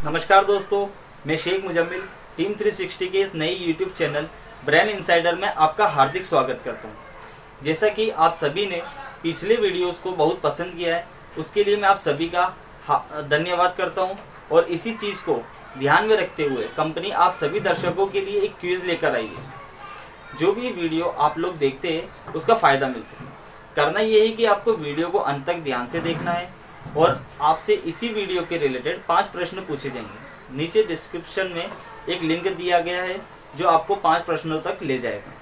नमस्कार दोस्तों, मैं शेख मुजम्मिल टीम 360 के इस नई यूट्यूब चैनल ब्रेन इनसाइडर में आपका हार्दिक स्वागत करता हूं। जैसा कि आप सभी ने पिछले वीडियोस को बहुत पसंद किया है, उसके लिए मैं आप सभी का धन्यवाद करता हूं। और इसी चीज़ को ध्यान में रखते हुए कंपनी आप सभी दर्शकों के लिए एक क्विज लेकर आई है। जो भी वीडियो आप लोग देखते हैं उसका फ़ायदा मिल सके। करना ये है कि आपको वीडियो को अंत तक ध्यान से देखना है और आपसे इसी वीडियो के रिलेटेड 5 प्रश्न पूछे जाएंगे। नीचे डिस्क्रिप्शन में एक लिंक दिया गया है जो आपको 5 प्रश्नों तक ले जाएगा।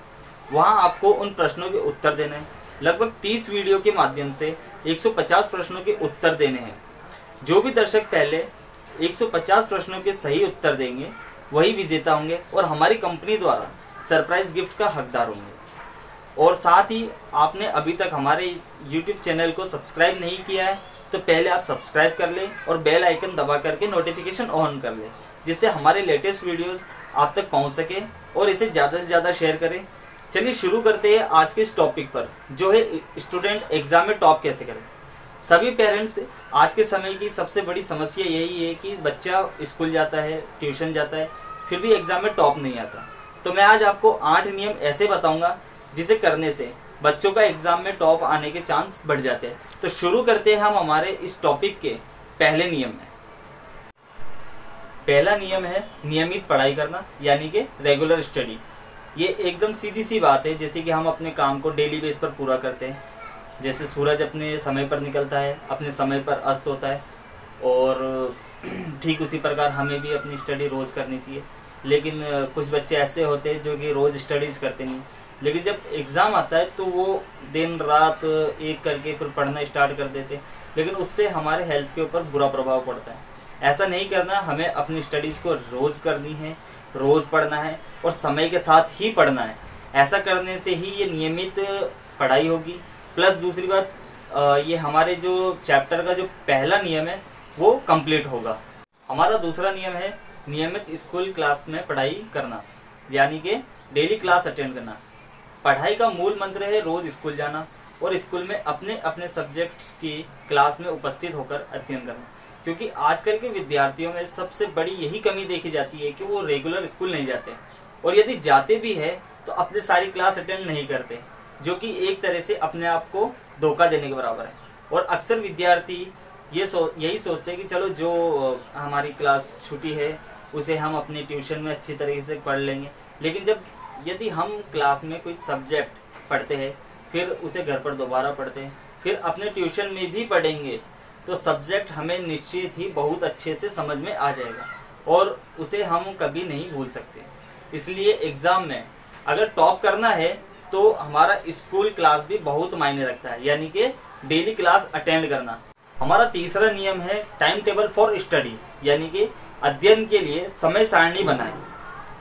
वहां आपको उन प्रश्नों के उत्तर देने हैं। लगभग 30 वीडियो के माध्यम से 150 प्रश्नों के उत्तर देने हैं। जो भी दर्शक पहले 150 प्रश्नों के सही उत्तर देंगे वही विजेता होंगे और हमारी कंपनी द्वारा सरप्राइज गिफ्ट का हकदार होंगे। और साथ ही आपने अभी तक हमारे YouTube चैनल को सब्सक्राइब नहीं किया है तो पहले आप सब्सक्राइब कर लें और बेल आइकन दबा करके नोटिफिकेशन ऑन कर लें, जिससे हमारे लेटेस्ट वीडियोस आप तक पहुंच सके और इसे ज़्यादा से ज़्यादा शेयर करें। चलिए शुरू करते हैं आज के इस टॉपिक पर, जो है स्टूडेंट एग्जाम में टॉप कैसे करें। सभी पेरेंट्स आज के समय की सबसे बड़ी समस्या यही है कि बच्चा स्कूल जाता है, ट्यूशन जाता है, फिर भी एग्जाम में टॉप नहीं आता। तो मैं आज आपको 8 नियम ऐसे बताऊंगा जिसे करने से बच्चों का एग्जाम में टॉप आने के चांस बढ़ जाते हैं। तो शुरू करते हैं हम हमारे इस टॉपिक के पहले नियम में। पहला नियम है नियमित पढ़ाई करना, यानी कि रेगुलर स्टडी। ये एकदम सीधी सी बात है, जैसे कि हम अपने काम को डेली बेस पर पूरा करते हैं। जैसे सूरज अपने समय पर निकलता है, अपने समय पर अस्त होता है, और ठीक उसी प्रकार हमें भी अपनी स्टडी रोज़ करनी चाहिए। लेकिन कुछ बच्चे ऐसे होते हैं जो कि रोज़ स्टडीज़ करते नहीं, लेकिन जब एग्ज़ाम आता है तो वो दिन रात एक करके फिर पढ़ना स्टार्ट कर देते हैं, लेकिन उससे हमारे हेल्थ के ऊपर बुरा प्रभाव पड़ता है। ऐसा नहीं करना, हमें अपनी स्टडीज़ को रोज़ करनी है, रोज़ पढ़ना है और समय के साथ ही पढ़ना है। ऐसा करने से ही ये नियमित पढ़ाई होगी। प्लस दूसरी बात, ये हमारे जो चैप्टर का जो पहला नियम है वो कंप्लीट होगा। हमारा दूसरा नियम है नियमित स्कूल क्लास में पढ़ाई करना, यानी कि डेली क्लास अटेंड करना। पढ़ाई का मूल मंत्र है रोज स्कूल जाना और स्कूल में अपने अपने सब्जेक्ट्स की क्लास में उपस्थित होकर अध्ययन करना। क्योंकि आजकल के विद्यार्थियों में सबसे बड़ी यही कमी देखी जाती है कि वो रेगुलर स्कूल नहीं जाते, और यदि जाते भी है तो अपने सारी क्लास अटेंड नहीं करते, जो कि एक तरह से अपने आप को धोखा देने के बराबर है। और अक्सर विद्यार्थी यही सोचते हैं कि चलो जो हमारी क्लास छुट्टी है उसे हम अपने ट्यूशन में अच्छी तरीके से पढ़ लेंगे। लेकिन यदि हम क्लास में कोई सब्जेक्ट पढ़ते हैं, फिर उसे घर पर दोबारा पढ़ते हैं, फिर अपने ट्यूशन में भी पढ़ेंगे, तो सब्जेक्ट हमें निश्चित ही बहुत अच्छे से समझ में आ जाएगा और उसे हम कभी नहीं भूल सकते। इसलिए एग्ज़ाम में अगर टॉप करना है तो हमारा स्कूल क्लास भी बहुत मायने रखता है, यानी कि डेली क्लास अटेंड करना। हमारा तीसरा नियम है टाइम टेबल फॉर स्टडी, यानी कि अध्ययन के लिए समय सारणी बनाएं।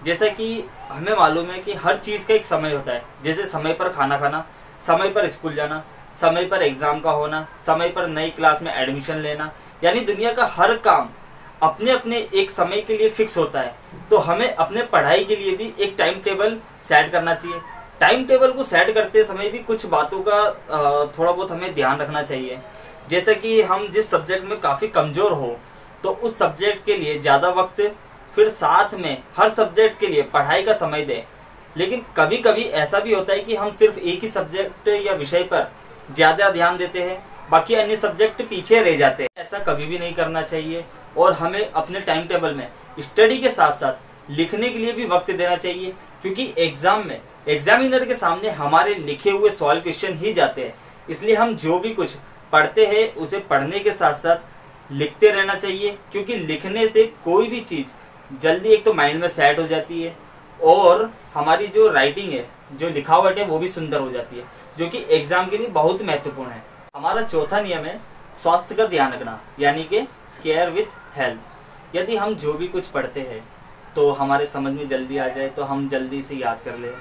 जैसा कि हमें मालूम है कि हर चीज़ का एक समय होता है, जैसे समय पर खाना खाना, समय पर स्कूल जाना, समय पर एग्ज़ाम का होना, समय पर नई क्लास में एडमिशन लेना, यानी दुनिया का हर काम अपने अपने एक समय के लिए फिक्स होता है। तो हमें अपने पढ़ाई के लिए भी एक टाइम टेबल सेट करना चाहिए। टाइम टेबल को सेट करते समय भी कुछ बातों का थोड़ा बहुत हमें ध्यान रखना चाहिए। जैसे कि हम जिस सब्जेक्ट में काफ़ी कमज़ोर हो तो उस सब्जेक्ट के लिए ज़्यादा वक्त, फिर साथ में हर सब्जेक्ट के लिए पढ़ाई का समय दें। लेकिन कभी कभी ऐसा भी होता है कि हम सिर्फ एक ही सब्जेक्ट या विषय पर ज़्यादा ध्यान देते हैं, बाकी अन्य सब्जेक्ट पीछे रह जाते हैं। ऐसा कभी भी नहीं करना चाहिए और हमें अपने टाइम टेबल में स्टडी के साथ साथ लिखने के लिए भी वक्त देना चाहिए। क्योंकि एग्ज़ाम में एग्जामिनर के सामने हमारे लिखे हुए सवाल क्वेश्चन ही जाते हैं, इसलिए हम जो भी कुछ पढ़ते हैं उसे पढ़ने के साथ साथ लिखते रहना चाहिए। क्योंकि लिखने से कोई भी चीज़ जल्दी एक तो माइंड में सेट हो जाती है और हमारी जो राइटिंग है, जो लिखावट है, वो भी सुंदर हो जाती है, जो कि एग्जाम के लिए बहुत महत्वपूर्ण है। हमारा चौथा नियम है स्वास्थ्य का ध्यान रखना, यानी कि केयर विथ हेल्थ। यदि हम जो भी कुछ पढ़ते हैं तो हमारे समझ में जल्दी आ जाए तो हम जल्दी से याद कर लें,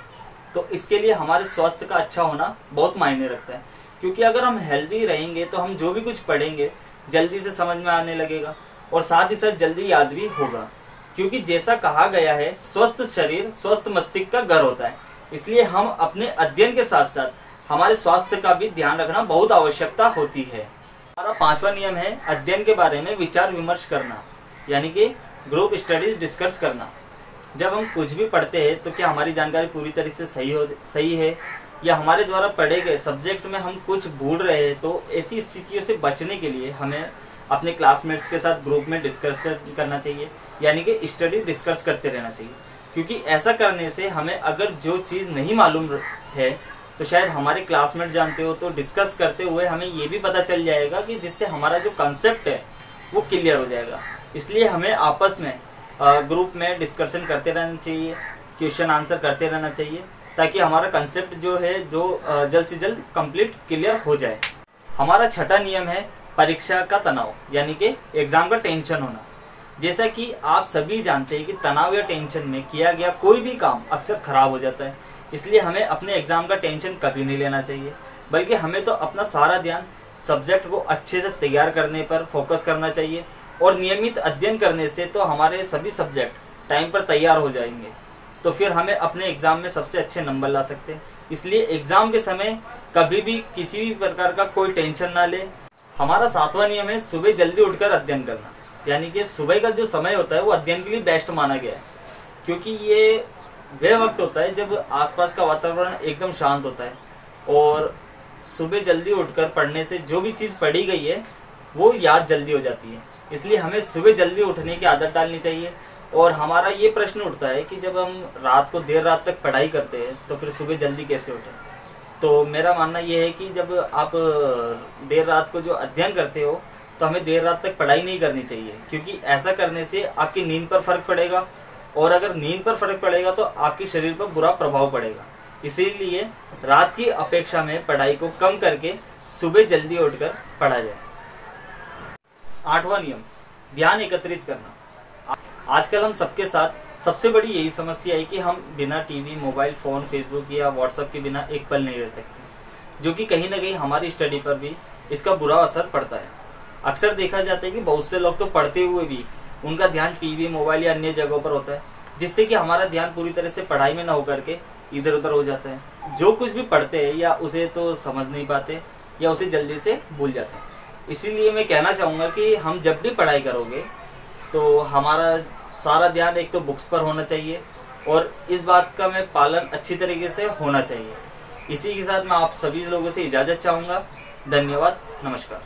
तो इसके लिए हमारे स्वास्थ्य का अच्छा होना बहुत मायने रखता है। क्योंकि अगर हम हेल्दी रहेंगे तो हम जो भी कुछ पढ़ेंगे जल्दी से समझ में आने लगेगा और साथ ही साथ जल्दी याद भी होगा। क्योंकि जैसा कहा गया है, स्वस्थ शरीर स्वस्थ मस्तिष्क का घर होता है। इसलिए हम अपने अध्ययन के साथ साथ हमारे स्वास्थ्य का भी ध्यान रखना बहुत आवश्यकता होती है। हमारा 5वां नियम है अध्ययन के बारे में विचार विमर्श करना, यानी कि ग्रुप स्टडीज डिस्कस करना। जब हम कुछ भी पढ़ते हैं तो क्या हमारी जानकारी पूरी तरह से सही है या हमारे द्वारा पढ़े गए सब्जेक्ट में हम कुछ भूल रहे हैं, तो ऐसी स्थितियों से बचने के लिए हमें अपने क्लासमेट्स के साथ ग्रुप में डिस्कशन करना चाहिए, यानी कि स्टडी डिस्कस करते रहना चाहिए। क्योंकि ऐसा करने से हमें अगर जो चीज़ नहीं मालूम है तो शायद हमारे क्लासमेट जानते हो, तो डिस्कस करते हुए हमें ये भी पता चल जाएगा कि जिससे हमारा जो कंसेप्ट है वो क्लियर हो जाएगा। इसलिए हमें आपस में ग्रुप में डिस्कशन करते रहना चाहिए, क्वेश्चन आंसर करते रहना चाहिए, ताकि हमारा कंसेप्ट जो है जल्द से जल्द कंप्लीट क्लियर हो जाए। हमारा छठा नियम है परीक्षा का तनाव, यानी कि एग्जाम का टेंशन होना। जैसा कि आप सभी जानते हैं कि तनाव या टेंशन में किया गया कोई भी काम अक्सर खराब हो जाता है। इसलिए हमें अपने एग्जाम का टेंशन कभी नहीं लेना चाहिए, बल्कि हमें तो अपना सारा ध्यान सब्जेक्ट को अच्छे से तैयार करने पर फोकस करना चाहिए। और नियमित अध्ययन करने से तो हमारे सभी सब्जेक्ट टाइम पर तैयार हो जाएंगे, तो फिर हमें अपने एग्जाम में सबसे अच्छे नंबर ला सकते हैं। इसलिए एग्जाम के समय कभी भी किसी भी प्रकार का कोई टेंशन ना ले। हमारा सातवां नियम है सुबह जल्दी उठकर अध्ययन करना, यानी कि सुबह का जो समय होता है वो अध्ययन के लिए बेस्ट माना गया है, क्योंकि ये वह वक्त होता है जब आसपास का वातावरण एकदम शांत होता है और सुबह जल्दी उठकर पढ़ने से जो भी चीज़ पढ़ी गई है वो याद जल्दी हो जाती है। इसलिए हमें सुबह जल्दी उठने की आदत डालनी चाहिए। और हमारा ये प्रश्न उठता है कि जब हम रात को देर रात तक पढ़ाई करते हैं तो फिर सुबह जल्दी कैसे उठें। तो मेरा मानना ये है कि जब आप देर रात को जो अध्ययन करते हो तो हमें देर रात तक पढ़ाई नहीं करनी चाहिए, क्योंकि ऐसा करने से आपकी नींद पर फर्क पड़ेगा, और अगर नींद पर फर्क पड़ेगा तो आपके शरीर पर बुरा प्रभाव पड़ेगा। इसीलिए रात की अपेक्षा में पढ़ाई को कम करके सुबह जल्दी उठकर पढ़ा जाए। आठवां नियम ध्यान एकत्रित करना। आजकल हम सबके साथ सबसे बड़ी यही समस्या है कि हम बिना टीवी, मोबाइल फ़ोन, फेसबुक या व्हाट्सएप के बिना एक पल नहीं रह सकते, जो कि कहीं ना कहीं हमारी स्टडी पर भी इसका बुरा असर पड़ता है। अक्सर देखा जाता है कि बहुत से लोग तो पढ़ते हुए भी उनका ध्यान टीवी, मोबाइल या अन्य जगहों पर होता है, जिससे कि हमारा ध्यान पूरी तरह से पढ़ाई में ना होकर के इधर उधर हो जाता है। जो कुछ भी पढ़ते हैं या उसे तो समझ नहीं पाते या उसे जल्दी से भूल जाते हैं। इसीलिए मैं कहना चाहूँगा कि हम जब भी पढ़ाई करोगे तो हमारा सारा ध्यान एक तो बुक्स पर होना चाहिए, और इस बात का मैं पालन अच्छी तरीके से होना चाहिए। इसी के साथ मैं आप सभी लोगों से इजाज़त चाहूँगा। धन्यवाद, नमस्कार।